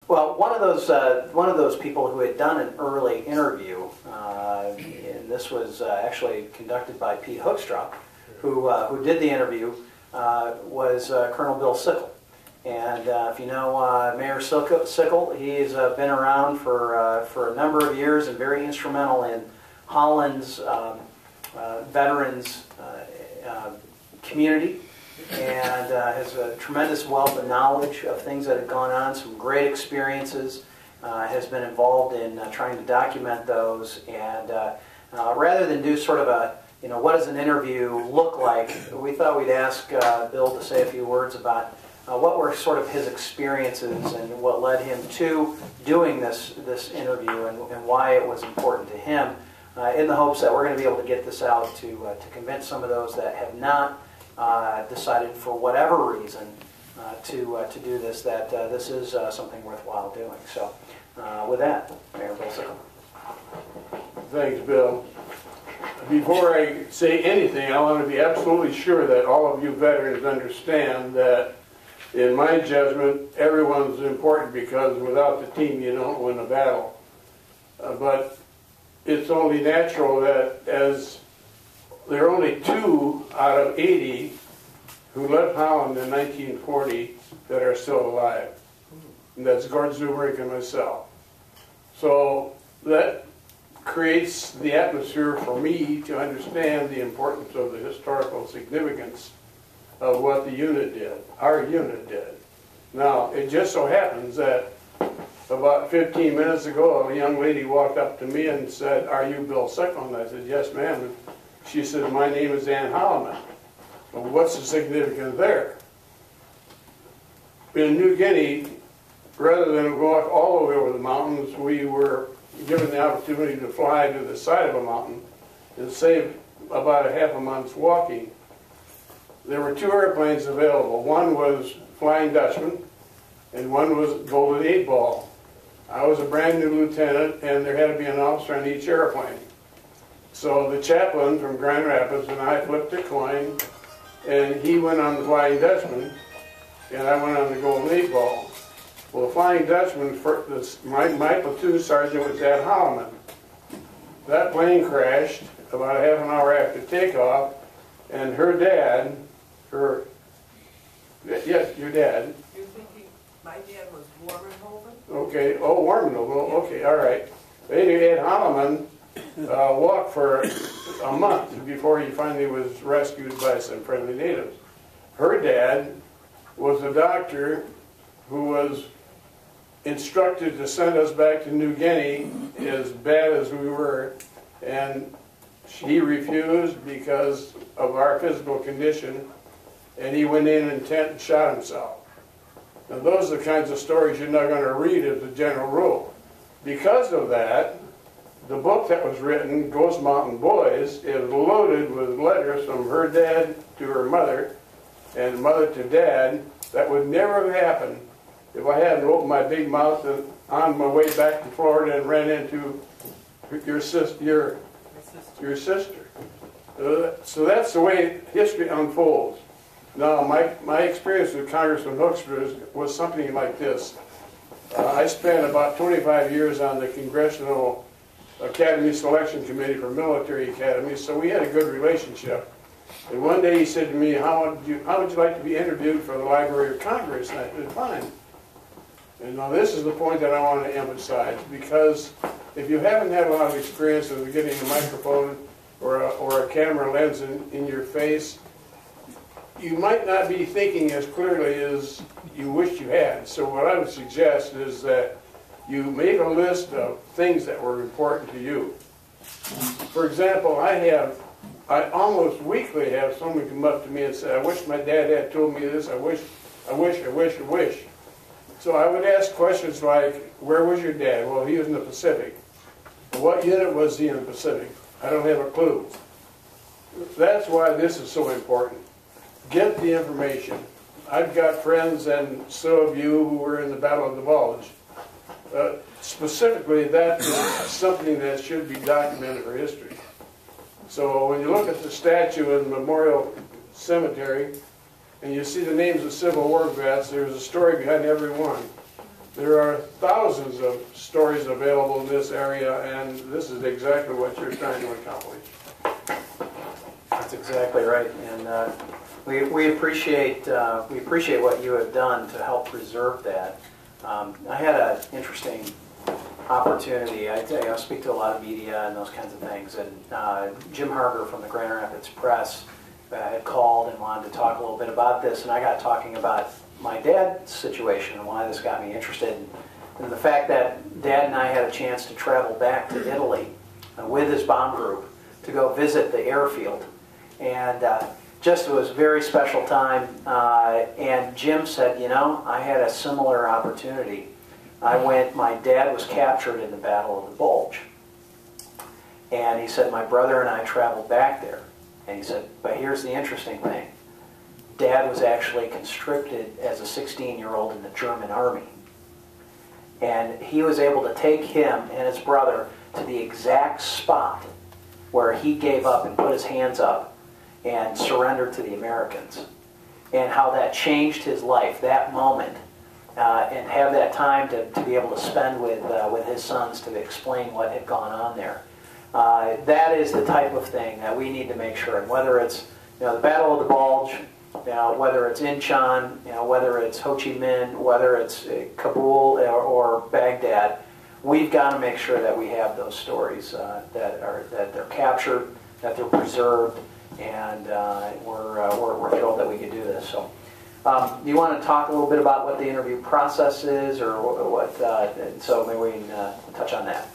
Well, one of those people who had done an early interview, and this was actually conducted by Pete Hoekstra, who did the interview, was Colonel Bill Sikkel. And if you know Mayor Sikkel, he's been around for a number of years and very instrumental in Holland's veterans community, and has a tremendous wealth of knowledge of things that have gone on, some great experiences, has been involved in trying to document those, and rather than do sort of a, what does an interview look like, we thought we'd ask Bill to say a few words about what were sort of his experiences and what led him to doing this interview, and why it was important to him, in the hopes that we're going to be able to get this out to convince some of those that have not decided for whatever reason to do this, that this is something worthwhile doing. So with that, Mayor Bill Sikkel. Thanks, Bill. Before I say anything, I want to be absolutely sure that all of you veterans understand that, in my judgment, everyone's important, because without the team you don't win a battle. But it's only natural that, as there are only 2 out of 80 who left Holland in 1940 that are still alive. And that's Gord Zubrink and myself. So that creates the atmosphere for me to understand the importance of the historical significance of what the unit did, our unit did. Now, it just so happens that about 15 minutes ago, a young lady walked up to me and said, "Are you Bill Sikkel?" And I said, "Yes, ma'am." She said, "My name is Ann Holloman." Well, what's the significance there? In New Guinea, rather than walk all the way over the mountains, we were given the opportunity to fly to the side of a mountain and save about a half a month's walking. There were 2 airplanes available. One was Flying Dutchman, and one was Golden 8 Ball. I was a brand new lieutenant, and there had to be an officer on each airplane. So the chaplain from Grand Rapids and I flipped a coin, and he went on the Flying Dutchman, and I went on the Golden 8 Ball. Well, the Flying Dutchman, my platoon sergeant was Ed Holloman. That plane crashed about a half an hour after takeoff, and her dad, yes, your dad. You're thinking my dad was Warmenhoven? Okay, oh, Warmenhoven, okay, all right. Anyway, Ed Holloman walked for a month before he finally was rescued by some friendly natives. Her dad was a doctor who was instructed to send us back to New Guinea as bad as we were, and he refused because of our physical condition, and he went in and shot himself. Now those are the kinds of stories you're not going to read as a general rule. Because of that, the book that was written, Ghost Mountain Boys, is loaded with letters from her dad to her mother, and mother to dad, that would never have happened if I hadn't opened my big mouth on my way back to Florida and ran into your sister. So that's the way history unfolds. Now, my experience with Congressman Hoekstra was something like this. I spent about 25 years on the Congressional Academy Selection Committee for military academies, so we had a good relationship. And one day he said to me, how would you like to be interviewed for the Library of Congress? And I said, fine. And now this is the point that I want to emphasize, because if you haven't had a lot of experience with getting a microphone or a camera lens in your face, you might not be thinking as clearly as you wish you had. So what I would suggest is that you make a list of things that were important to you. For example, I almost weekly have someone come up to me and say, "I wish my dad had told me this, I wish. So I would ask questions like, where was your dad? Well, he was in the Pacific. What unit was he in the Pacific? I don't have a clue. That's why this is so important. Get the information. I've got friends, and so have you, who were in the Battle of the Bulge. Specifically, that is something that should be documented for history. So when you look at the statue in the Memorial Cemetery, and you see the names of Civil War vets, there's a story behind every one. There are thousands of stories available in this area, and this is exactly what you're trying to accomplish. That's exactly right, and we appreciate what you have done to help preserve that. I had an interesting opportunity. I speak to a lot of media and those kinds of things, and Jim Harger from the Grand Rapids Press had called and wanted to talk a little bit about this, and I got talking about my dad's situation and why this got me interested, and the fact that Dad and I had a chance to travel back to Italy with his bomb group to go visit the airfield, and just it was a very special time. And Jim said, you know, I had a similar opportunity. My dad was captured in the Battle of the Bulge, and he said my brother and I traveled back there, and he said, but here's the interesting thing. Dad was actually conscripted as a 16-year-old in the German army. And he was able to take him and his brother to the exact spot where he gave up and put his hands up and surrendered to the Americans. And how that changed his life, that moment, and have that time to be able to spend with his sons to explain what had gone on there. That is the type of thing that we need to make sure. And whether it's the Battle of the Bulge, whether it's Incheon, whether it's Ho Chi Minh, whether it's Kabul or Baghdad, we've got to make sure that we have those stories that they're captured, that they're preserved, and we're thrilled that we could do this. So, do you want to talk a little bit about what the interview process is, or what? So maybe we can touch on that.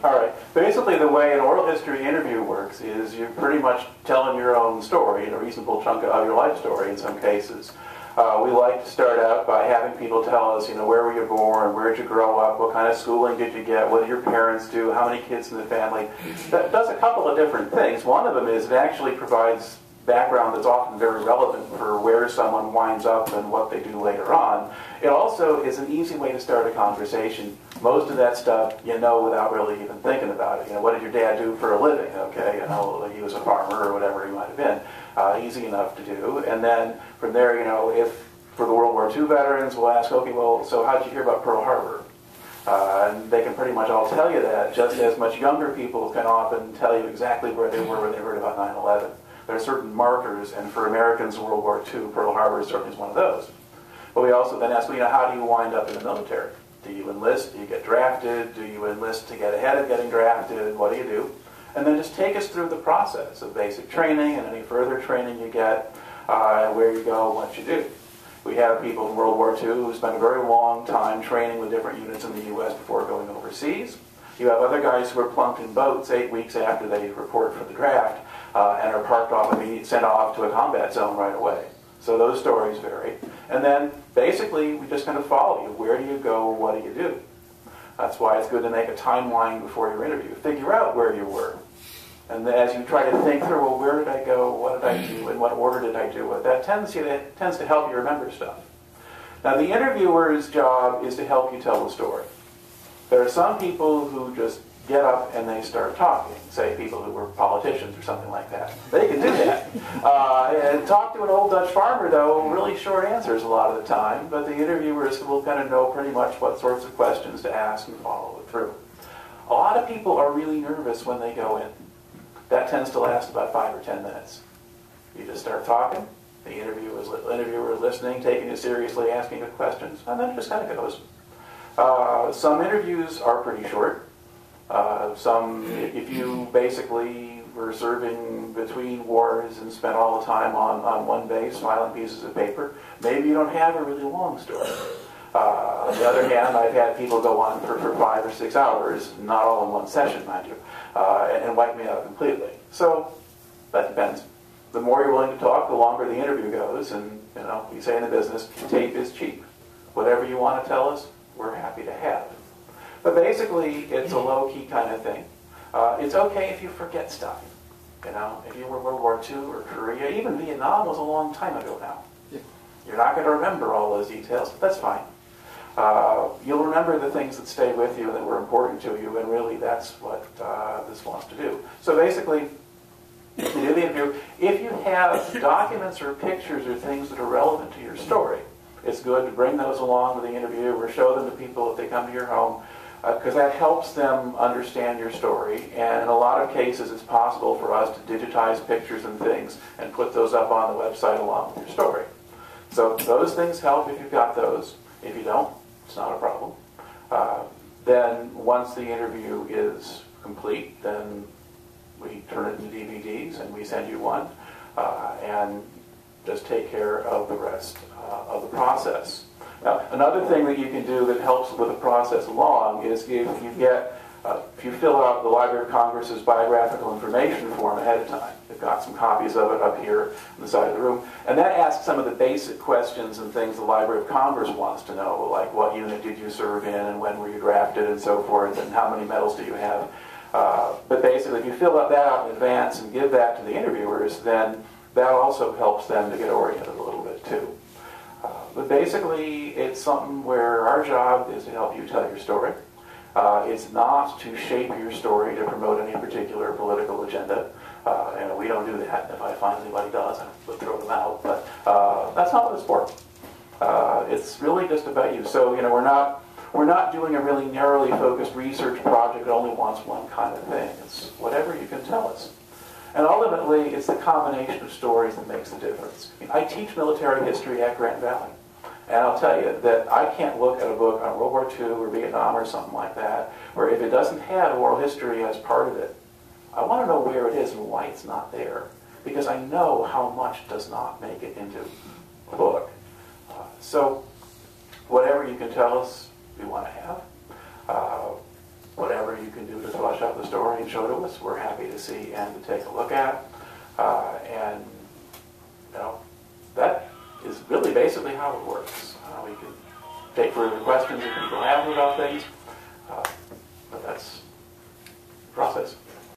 All right. Basically, the way an oral history interview works is you're pretty much telling your own story, a reasonable chunk of your life story in some cases. We like to start out by having people tell us, where were you born, where did you grow up, what kind of schooling did you get, what did your parents do, how many kids in the family. That does a couple of different things. One of them is it actually provides background that's often very relevant for where someone winds up and what they do later on. It also is an easy way to start a conversation. Most of that stuff you know without really even thinking about it. What did your dad do for a living? Okay, he was a farmer or whatever he might have been. Easy enough to do. And then from there, if for the World War II veterans, we'll ask, okay, well, so how did you hear about Pearl Harbor? And they can pretty much all tell you that, just as much younger people can often tell you exactly where they were when they heard about 9/11. There are certain markers, and for Americans in World War II, Pearl Harbor certainly is one of those. But we also then ask, how do you wind up in the military? Do you enlist? Do you get drafted? Do you enlist to get ahead of getting drafted? What do you do? And then just take us through the process of basic training and any further training you get, where you go, what you do. We have people in World War II who spent a very long time training with different units in the U.S. before going overseas. You have other guys who are plunked in boats 8 weeks after they report for the draft and are parked off and sent off to a combat zone right away. So those stories vary. And then basically we just kind of follow you. Where do you go? What do you do? That's why it's good to make a timeline before your interview. Figure out where you were. And then as you try to think through, well, where did I go? What did I do? In what order did I do it? That tends to help you remember stuff. Now the interviewer's job is to help you tell the story. There are some people who just get up and they start talking, say people who were politicians or something like that. They can do that. And talk to an old Dutch farmer, though, really short answers a lot of the time, but the interviewers will kind of know pretty much what sorts of questions to ask and follow it through. A lot of people are really nervous when they go in. That tends to last about 5 or 10 minutes. You just start talking, the interviewer is listening, taking it seriously, asking good questions, and then it just kind of goes. Some interviews are pretty short. If you basically were serving between wars and spent all the time on one base, smiling pieces of paper, maybe you don't have a really long story. On the other hand, I've had people go on for 5 or 6 hours, not all in one session, mind you, and wipe me out completely. So that depends. The more you're willing to talk, the longer the interview goes, and we say in the business, tape is cheap. Whatever you want to tell us, we're happy to have. But basically, it's a low-key kind of thing. It's okay if you forget stuff. If you were World War II or Korea, even Vietnam was a long time ago now. Yeah. You're not going to remember all those details, but that's fine. You'll remember the things that stay with you that were important to you, and really that's what this wants to do. So basically, you do the interview. If you have documents or pictures or things that are relevant to your story, it's good to bring those along with the interview or show them to people if they come to your home, because that helps them understand your story. And in a lot of cases, it's possible for us to digitize pictures and things and put those up on the website along with your story. So those things help if you've got those. If you don't, it's not a problem. Then once the interview is complete, then we turn it into DVDs and we send you one and just take care of the rest of the process. Now, another thing that you can do that helps with the process along is if you fill out the Library of Congress's biographical information form ahead of time. We've got some copies of it up here on the side of the room. And that asks some of the basic questions and things the Library of Congress wants to know, like what unit did you serve in and when were you drafted and so forth, and how many medals do you have. But basically, if you fill that out in advance and give that to the interviewers, then that also helps them to get oriented a little bit too. But basically, it's something where our job is to help you tell your story. It's not to shape your story to promote any particular political agenda. And we don't do that. If I find anybody does, I would throw them out. But that's not what it's for. It's really just about you. So we're not doing a really narrowly focused research project that only wants one kind of thing. It's whatever you can tell us. And ultimately, it's the combination of stories that makes the difference. I teach military history at Grant Valley. And I'll tell you that I can't look at a book on World War II or Vietnam or something like that, where if it doesn't have oral history as part of it, I want to know where it is and why it's not there. Because I know how much does not make it into a book. So whatever you can tell us, we want to have. Whatever you can do to flesh out the story and show to us, we're happy to see and to take a look at. And that is really basically how it works. We can take further questions if people have about things.